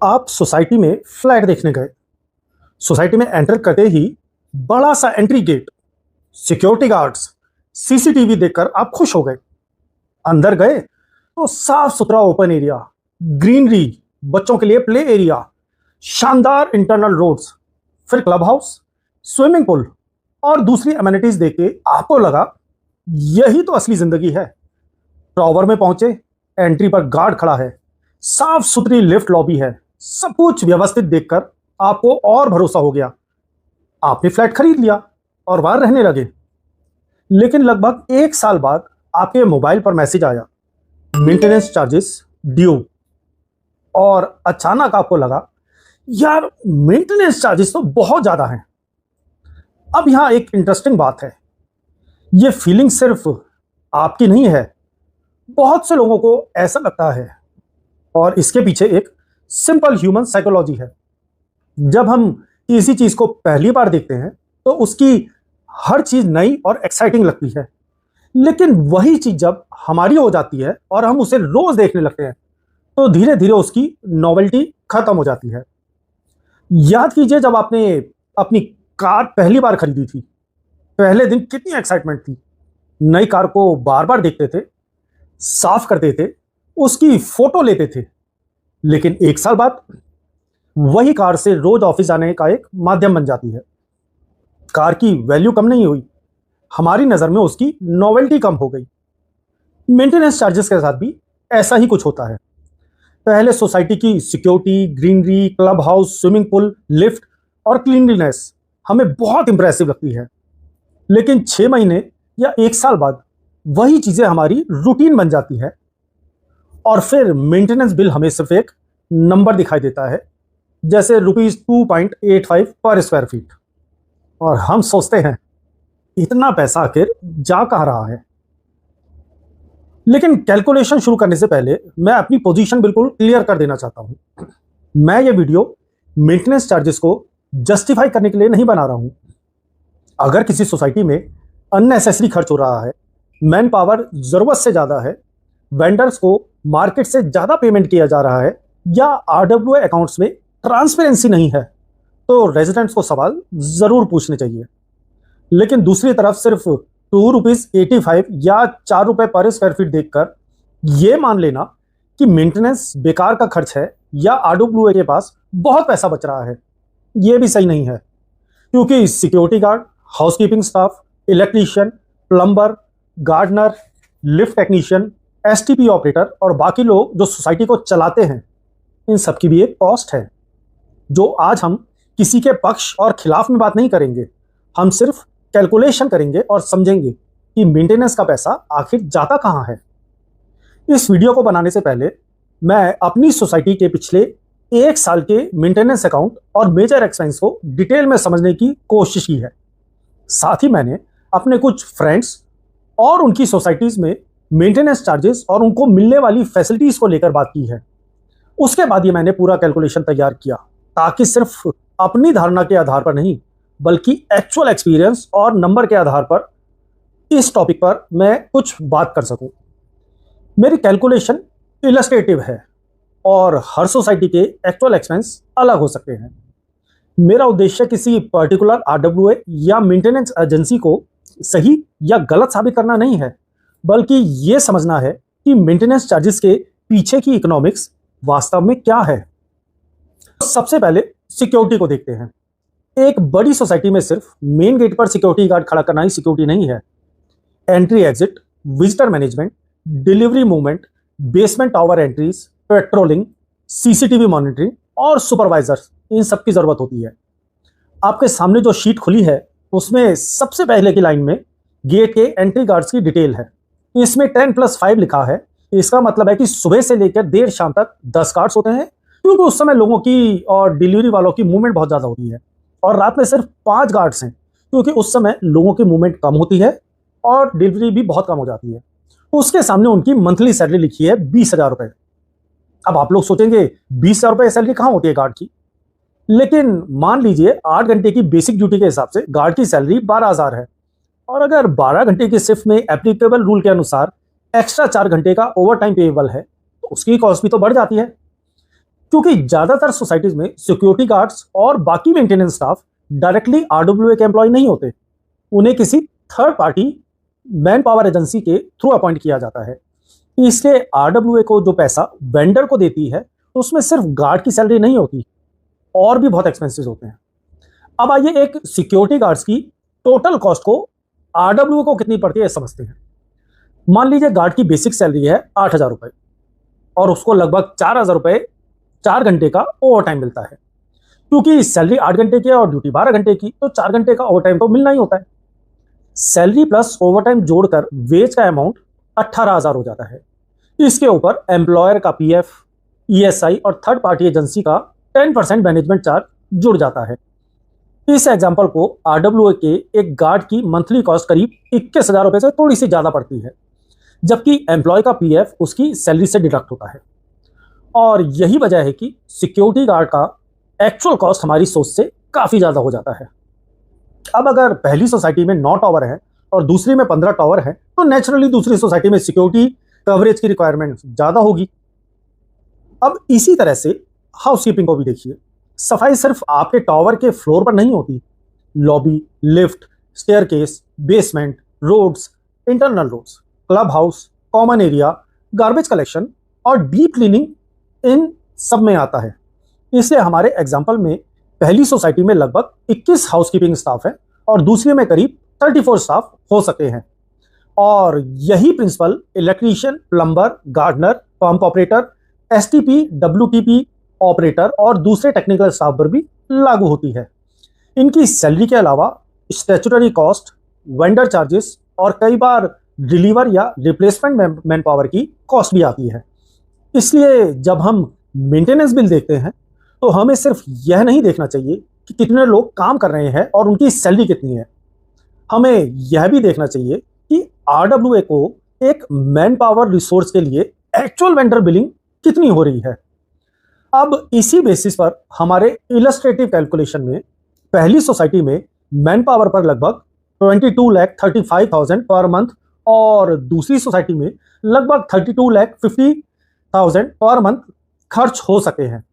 आप सोसाइटी में फ्लैट देखने गए। सोसाइटी में एंटर करते ही बड़ा सा entry gate, security guards, CCTV देखकर आप खुश हो गए। अंदर गए तो साफ सुथरा ओपन एरिया, ग्रीनरी, बच्चों के लिए प्ले एरिया, शानदार इंटरनल रोड्स, फिर क्लब हाउस, स्विमिंग पूल और दूसरी अमेनिटीज देख के आपको लगा यही तो असली जिंदगी है। टॉवर में पहुंचे, एंट्री पर गार्ड खड़ा है, साफ सुथरी लिफ्ट लॉबी है, सब कुछ व्यवस्थित देखकर आपको और भरोसा हो गया। आपने फ्लैट खरीद लिया और वहां रहने लगे। लेकिन लगभग 1 साल बाद आपके मोबाइल पर मैसेज आया, मेंटेनेंस चार्जेस ड्यू। और अचानक आपको लगा यार मेंटेनेंस चार्जेस तो बहुत ज्यादा हैं। अब यहां एक इंटरेस्टिंग बात है, यह फीलिंग सिर्फ आपकी नहीं है, बहुत से लोगों को ऐसा लगता है। और इसके पीछे एक सिंपल ह्यूमन साइकोलॉजी है। जब हम किसी चीज को पहली बार देखते हैं तो उसकी हर चीज नई और एक्साइटिंग लगती है, लेकिन वही चीज जब हमारी हो जाती है और हम उसे रोज देखने लगते हैं तो धीरे धीरे उसकी नॉवेल्टी खत्म हो जाती है। याद कीजिए जब आपने अपनी कार पहली बार खरीदी थी, पहले दिन कितनी एक्साइटमेंट थी। नई कार को बार बार देखते थे, साफ करते थे, उसकी फोटो लेते थे। लेकिन 1 साल बाद वही कार से रोज ऑफिस जाने का एक माध्यम बन जाती है। कार की वैल्यू कम नहीं हुई, हमारी नजर में उसकी नॉवेल्टी कम हो गई। मेंटेनेंस चार्जेस के साथ भी ऐसा ही कुछ होता है। पहले सोसाइटी की security, greenery, club house, swimming pool, lift और क्लीनलीनेस हमें बहुत इंप्रेसिव लगती है, लेकिन 6 महीने या 1 साल बाद वही चीजें हमारी रूटीन बन जाती है और फिर मेंटेनेंस बिल हमें सिर्फ एक नंबर दिखाई देता है, जैसे ₹2.85 पर स्क्वायर फीट। और हम सोचते हैं इतना पैसा आखिर जा कहाँ रहा है। लेकिन कैलकुलेशन शुरू करने से पहले मैं अपनी पोजीशन बिल्कुल क्लियर कर देना चाहता हूं। मैं ये वीडियो मेंटेनेंस चार्जेस को जस्टिफाई करने के लिए नहीं बना रहा हूं। अगर किसी सोसाइटी में अननेसेसरी खर्च हो रहा है, मैन पावर जरूरत से ज्यादा है, वेंडर्स को मार्केट से ज्यादा पेमेंट किया जा रहा है या आरडब्ल्यूए अकाउंट्स में ट्रांसपेरेंसी नहीं है, तो रेजिडेंट्स को सवाल जरूर पूछने चाहिए। लेकिन दूसरी तरफ सिर्फ ₹2.85 या ₹4 पर स्क्वायर फीट देखकर यह मान लेना कि मेंटेनेंस बेकार का खर्च है या आरडब्ल्यूए के पास बहुत पैसा बच रहा है, यह भी सही नहीं है। क्योंकि security guard, housekeeping staff, electrician, plumber, gardener, lift technician, STP operator और बाकी लोग जो सोसाइटी को चलाते हैं, इन सबकी भी एक कॉस्ट है। जो आज हम किसी के पक्ष और खिलाफ में बात नहीं करेंगे, हम सिर्फ कैलकुलेशन करेंगे और समझेंगे कि मेंटेनेंस का पैसा आखिर जाता कहां है। इस वीडियो को बनाने से पहले मैं अपनी सोसाइटी के पिछले 1 साल के मेंटेनेंस अकाउंट और मेजर एक्सपेंस को डिटेल में समझने की कोशिश की है। साथ ही मैंने अपने कुछ फ्रेंड्स और उनकी सोसाइटीज में मेंटेनेंस चार्जेस और उनको मिलने वाली फैसिलिटीज को लेकर बात की है। उसके बाद ये मैंने पूरा कैलकुलेशन तैयार किया, ताकि सिर्फ अपनी धारणा के आधार पर नहीं बल्कि एक्चुअल एक्सपीरियंस और नंबर के आधार पर इस टॉपिक पर मैं कुछ बात कर सकूं। मेरी कैलकुलेशन इलस्ट्रेटिव है और हर सोसाइटी के एक्चुअल एक्सपेंस अलग हो सकते हैं। मेरा उद्देश्य किसी पर्टिकुलर आरडब्ल्यूए या मेंटेनेंस एजेंसी को सही या गलत साबित करना नहीं है, बल्कि यह समझना है कि मेंटेनेंस चार्जेस के पीछे की इकोनॉमिक्स वास्तव में क्या है। सबसे पहले सिक्योरिटी को देखते हैं। एक बड़ी सोसाइटी में सिर्फ मेन गेट पर सिक्योरिटी गार्ड खड़ा करना ही सिक्योरिटी नहीं है। Entry exit, visitor management, delivery movement, basement tower entries, patrolling, CCTV monitoring और सुपरवाइजर्स, इन सब की जरूरत होती है। आपके सामने जो शीट खुली है उसमें सबसे पहले की लाइन में गेट के एंट्री गार्ड्स की डिटेल है। इसमें 10+5 लिखा है। इसका मतलब है कि सुबह से लेकर देर शाम तक 10 गार्ड्स होते हैं, क्योंकि उस समय लोगों की और डिलीवरी वालों की मूवमेंट बहुत ज्यादा होती है। और रात में सिर्फ 5 गार्ड्स हैं, क्योंकि उस समय लोगों की मूवमेंट कम होती है और डिलीवरी भी बहुत कम हो जाती है। उसके सामने उनकी मंथली सैलरी लिखी है ₹20,000। अब आप लोग सोचेंगे ₹20,000 सैलरी कहाँ होती है गार्ड की? लेकिन मान लीजिए 8 घंटे की बेसिक ड्यूटी के हिसाब से गार्ड की सैलरी 12,000 है, और अगर 12 घंटे की शिफ्ट में एप्लीकेबल रूल के अनुसार एक्स्ट्रा 4 घंटे का ओवर टाइम पेएबल है तो उसकी कॉस्ट भी तो बढ़ जाती है। क्योंकि ज्यादातर सोसाइटीज में सिक्योरिटी गार्ड्स और बाकी मेंटेनेंस स्टाफ डायरेक्टली आरडब्ल्यूए के एम्प्लॉय नहीं होते, उन्हें किसी third party man power agency के थ्रू अपॉइंट किया जाता है। इसलिए आरडब्ल्यूए को जो पैसा वेंडर को देती है तो उसमें सिर्फ गार्ड की सैलरी नहीं होती, और भी बहुत एक्सपेंसेस होते हैं। अब आइए एक सिक्योरिटी गार्ड्स की टोटल कॉस्ट को आरडब्ल्यूए को कितनी पड़ती है समझते हैं। मान लीजिए गार्ड की बेसिक सैलरी है 8,000 रुपए और उसको लगभग 4,000 रुपए 4 घंटे का ओवर टाइम मिलता है। क्योंकि सैलरी 8 घंटे की है और ड्यूटी 12 घंटे की, तो 4 घंटे का ओवर टाइम तो मिलना ही होता है। सैलरी प्लस ओवर टाइम जोड़कर वेज का अमाउंट 18,000 हो जाता है। इसके ऊपर एम्प्लॉयर का पीएफ, ईएसआई और थर्ड पार्टी एजेंसी का 10% मैनेजमेंट चार्ज जुड़ जाता है। इस एग्जाम्पल को आरडब्ल्यूए के एक गार्ड की मंथली कॉस्ट करीब 21,000 रुपए से थोड़ी सी ज्यादा पड़ती है, जबकि एम्प्लॉय का पीएफ उसकी सैलरी से डिडक्ट होता है। और यही वजह है कि सिक्योरिटी गार्ड का एक्चुअल कॉस्ट हमारी सोच से काफी ज्यादा हो जाता है। अब अगर पहली सोसाइटी में 9 टावर है और दूसरी में 15 टावर है, तो नेचुरली दूसरी सोसाइटी में सिक्योरिटी कवरेज की रिक्वायरमेंट ज्यादा होगी। अब इसी तरह से हाउसकीपिंग को भी देखिए। सफाई सिर्फ आपके टावर के फ्लोर पर नहीं होती, lobby, lift, staircase, basement, roads, internal roads, club house, common area, garbage collection और डीप क्लीनिंग इन सब में आता है। इसलिए हमारे एग्जाम्पल में पहली सोसाइटी में लगभग 21 हाउसकीपिंग स्टाफ है और दूसरी में करीब 34 स्टाफ हो सकते हैं। और यही principle electrician, plumber, gardener, pump operator, STP, WTP operator और दूसरे टेक्निकल स्टाफ पर भी लागू होती है। इनकी सैलरी के अलावा स्टैट्यूटरी कॉस्ट, वेंडर चार्जेस और कई बार डिलीवर या रिप्लेसमेंट मैन पावर की कॉस्ट भी आती है। इसलिए जब हम मेंटेनेंस बिल देखते हैं तो हमें सिर्फ यह नहीं देखना चाहिए कि कितने लोग काम कर रहे हैं और उनकी सैलरी कितनी है, हमें यह भी देखना चाहिए कि आरडब्ल्यूए को एक मैन पावर रिसोर्स के लिए एक्चुअल वेंडर बिलिंग कितनी हो रही है। अब इसी बेसिस पर हमारे इलस्ट्रेटिव कैलकुलेशन में पहली सोसाइटी में मैन पावर पर लगभग 22,35,000 पर मंथ और दूसरी सोसाइटी में लगभग 32,50,000 पर मंथ खर्च हो सकते हैं।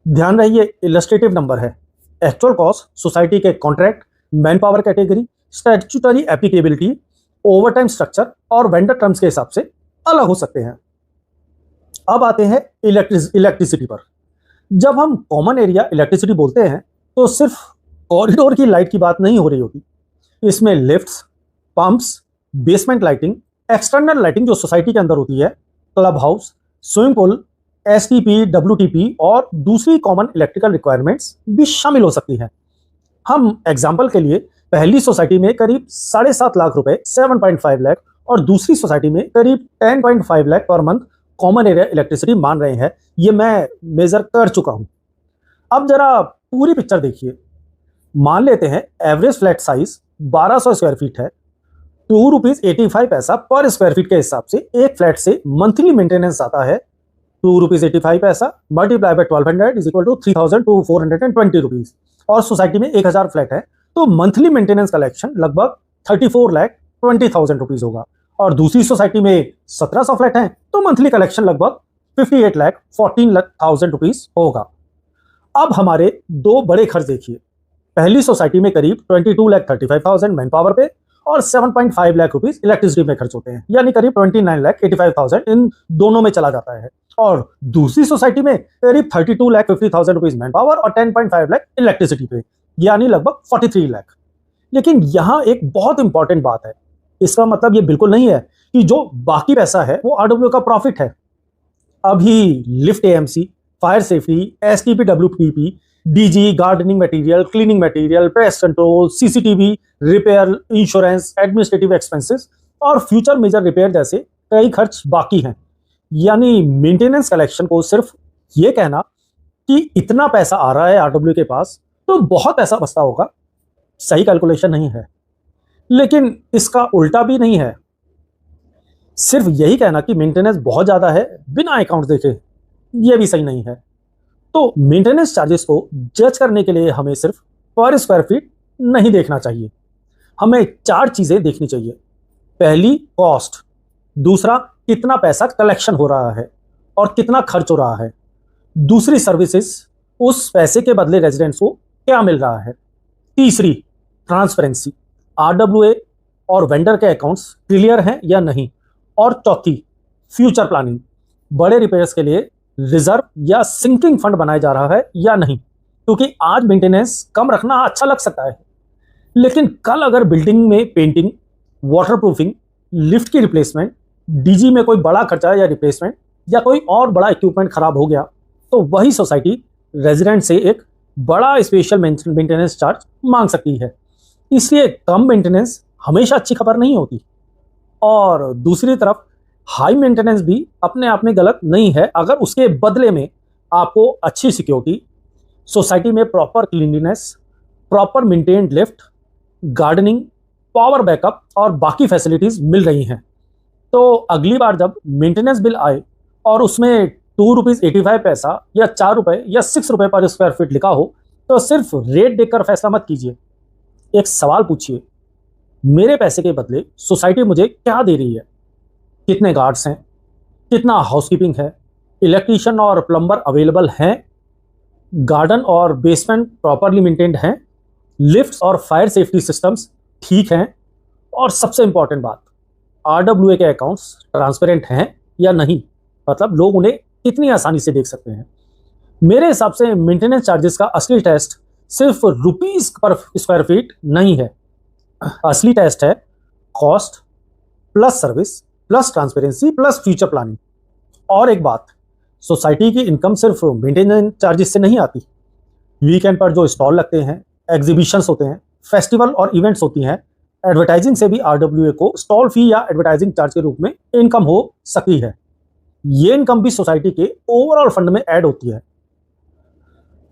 ध्यान रहे ये इलस्ट्रेटिव नंबर है। एक्चुअल कॉस्ट सोसाइटी के contract, man power category, statutory applicability, overtime structure और वेंडर टर्म्स के हिसाब से अलग हो सकते हैं। अब आते हैं इलेक्ट्रिसिटी पर। जब हम कॉमन एरिया इलेक्ट्रिसिटी बोलते हैं तो सिर्फ कॉरिडोर की लाइट की बात नहीं हो रही होती। इसमें lifts, pumps, basement lighting, external lighting जो सोसाइटी के अंदर होती है, club house, swimming pool, STP, WTP और दूसरी कॉमन इलेक्ट्रिकल रिक्वायरमेंट्स भी शामिल हो सकती हैं। हम एग्जाम्पल के लिए पहली सोसाइटी में करीब 7.5 लाख रुपए 7.5 लाख और दूसरी सोसाइटी में करीब 10.5 lakh per month common area electricity मान रहे हैं। ये मैं मेजर कर चुका हूं। अब जरा पूरी पिक्चर देखिए। मान लेते हैं average flat size 1200 square feet है। ₹2.85 पर स्क्वायर फीट के हिसाब से एक फ्लैट से मंथली मेंटेनेंस आता है ₹2.85 multiply by 1200 is equal to 3,420 rupees. और सोसाइटी में 1,000 फ्लैट है तो मंथली मेंटेनेंस कलेक्शन लगभग 34,20,000 रुपीज होगा। और दूसरी सोसाइटी में 1,700 फ्लैट हैं तो मंथली कलेक्शन लगभग 58,14,000 रुपीज होगा। अब हमारे दो बड़े खर्च देखिए। पहली सोसाइटी में करीब 22,35,000 मैन पावर पे और 7.5 लाख रुपीज इलेक्ट्रिसिटी में खर्च होते हैं, यानी करीब 29,85,000 इन दोनों में चला जाता है। और दूसरी सोसाइटी में करीब 32,50,000 रुपीज मैन पावर और 10.5 लाख इलेक्ट्रिसिटी पे, यानी लगभग 43 लाख। लेकिन यहाँ एक बहुत इंपॉर्टेंट बात है। इसका मतलब ये बिल्कुल नहीं है कि जो बाकी पैसा है वो आरडब्ल्यू का प्रॉफिट है। अभी lift AMC, fire safety, STP, WTP, DG, gardening material, cleaning material, pest control, CCTV repair, insurance, administrative expenses और फ्यूचर मेजर रिपेयर जैसे कई खर्च बाकी हैं। यानी मेंटेनेंस कलेक्शन को सिर्फ ये कहना कि इतना पैसा आ रहा है आरडब्ल्यू के पास तो बहुत पैसा बचता होगा, सही कैलकुलेशन नहीं है। लेकिन इसका उल्टा भी नहीं है। सिर्फ यही कहना कि मेंटेनेंस बहुत ज्यादा है बिना अकाउंट देखे, यह भी सही नहीं है। तो मेंटेनेंस चार्जेस को जज करने के लिए हमें सिर्फ पर स्क्वायर फीट नहीं देखना चाहिए, हमें 4 चीजें देखनी चाहिए। पहली कॉस्ट, दूसरा कितना पैसा कलेक्शन हो रहा है और कितना खर्च हो रहा है, दूसरी सर्विसेज, उस पैसे के बदले रेजिडेंट्स को क्या मिल रहा है। तीसरी, ट्रांसपेरेंसी, आरडब्ल्यूए और वेंडर के अकाउंट्स क्लियर हैं या नहीं। और चौथी, फ्यूचर प्लानिंग, बड़े रिपेयर्स के लिए रिजर्व या सिंकिंग फंड बनाया जा रहा है या नहीं। क्योंकि आज मेंटेनेंस कम रखना अच्छा लग सकता है, लेकिन कल अगर बिल्डिंग में पेंटिंग, वाटरप्रूफिंग, लिफ्ट की रिप्लेसमेंट, डीजी में कोई बड़ा खर्चा या रिप्लेसमेंट या कोई और बड़ा इक्विपमेंट खराब हो गया, तो वही सोसाइटी रेजिडेंट से एक बड़ा स्पेशल मेंटेनेंस चार्ज मांग सकती है। इसलिए कम मेंटेनेंस हमेशा अच्छी खबर नहीं होती। और दूसरी तरफ हाई मेंटेनेंस भी अपने आप में गलत नहीं है, अगर उसके बदले में आपको अच्छी सिक्योरिटी, सोसाइटी में proper cleanliness, proper maintained lift, gardening, power backup और बाकी फैसिलिटीज मिल रही हैं। तो अगली बार जब मेंटेनेंस बिल आए और उसमें ₹2.85 या ₹4 या ₹6 पर स्क्वायर फीट लिखा हो, तो सिर्फ रेट देखकर फैसला मत कीजिए। एक सवाल पूछिए, मेरे पैसे के बदले सोसाइटी मुझे क्या दे रही है। कितने गार्ड्स हैं, कितना हाउसकीपिंग है, इलेक्ट्रीशियन और प्लम्बर अवेलेबल हैं, गार्डन और बेसमेंट प्रॉपरली मेंटेन्ड हैं, लिफ्ट्स और फायर सेफ्टी सिस्टम्स ठीक हैं, और सबसे इंपॉर्टेंट बात, आरडब्ल्यूए के अकाउंट्स ट्रांसपेरेंट हैं या नहीं, मतलब लोग उन्हें कितनी आसानी से देख सकते हैं। मेरे हिसाब से मेंटेनेंस चार्जेस का असली टेस्ट सिर्फ रुपीस पर स्क्वायर फीट नहीं है। असली टेस्ट है cost plus service plus transparency plus future planning. और एक बात, सोसाइटी की इनकम सिर्फ मेंटेनेंस चार्जेस से नहीं आती। वीकेंड पर जो स्टॉल लगते हैं, एग्जीबिशंस होते हैं, फेस्टिवल और इवेंट्स होती हैं, एडवर्टाइजिंग से भी आरडब्ल्यूए को स्टॉल फी या एडवर्टाइजिंग चार्ज के रूप में इनकम हो सकती है। ये इनकम भी सोसाइटी के ओवरऑल फंड में ऐड होती है।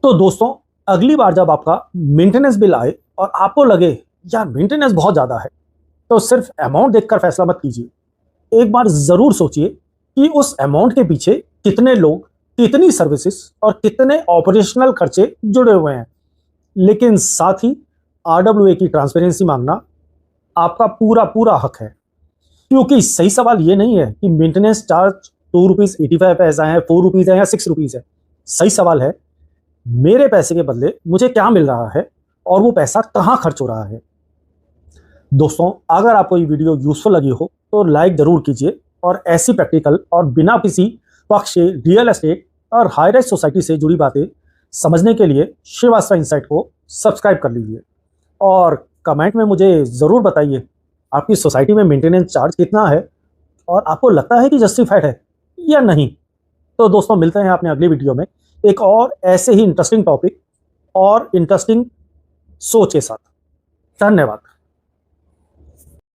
तो दोस्तों, अगली बार जब आपका मेंटेनेंस बिल आए और आपको लगे यार मेंटेनेंस बहुत ज़्यादा है, तो सिर्फ अमाउंट देखकर फैसला मत कीजिए। एक बार ज़रूर सोचिए कि उस अमाउंट के पीछे कितने लोग, कितनी सर्विसेज और कितने ऑपरेशनल खर्चे जुड़े हुए हैं। लेकिन साथ ही आरडब्ल्यूए की ट्रांसपेरेंसी मांगना आपका पूरा पूरा हक है। क्योंकि सही सवाल ये नहीं है कि मेंटेनेंस चार्ज ₹2.85 है, ₹4 है या ₹6 है। सही सवाल है, मेरे पैसे के बदले मुझे क्या मिल रहा है और वो पैसा कहाँ खर्च हो रहा है। दोस्तों, अगर आपको ये वीडियो यूजफुल लगी हो तो लाइक जरूर कीजिए, और ऐसी प्रैक्टिकल और बिना किसी पक्ष के रियल एस्टेट और हाई राइज सोसाइटी से जुड़ी बातें समझने के लिए श्रीवास्तव इनसाइट को सब्सक्राइब कर लीजिए। और कमेंट में मुझे ज़रूर बताइए आपकी सोसाइटी में मेंटेनेंस चार्ज कितना है और आपको लगता है कि जस्टिफाइड है या नहीं। तो दोस्तों, मिलते हैं अपने अगली वीडियो में एक और ऐसे ही इंटरेस्टिंग टॉपिक और इंटरेस्टिंग सोच के साथ। धन्यवाद।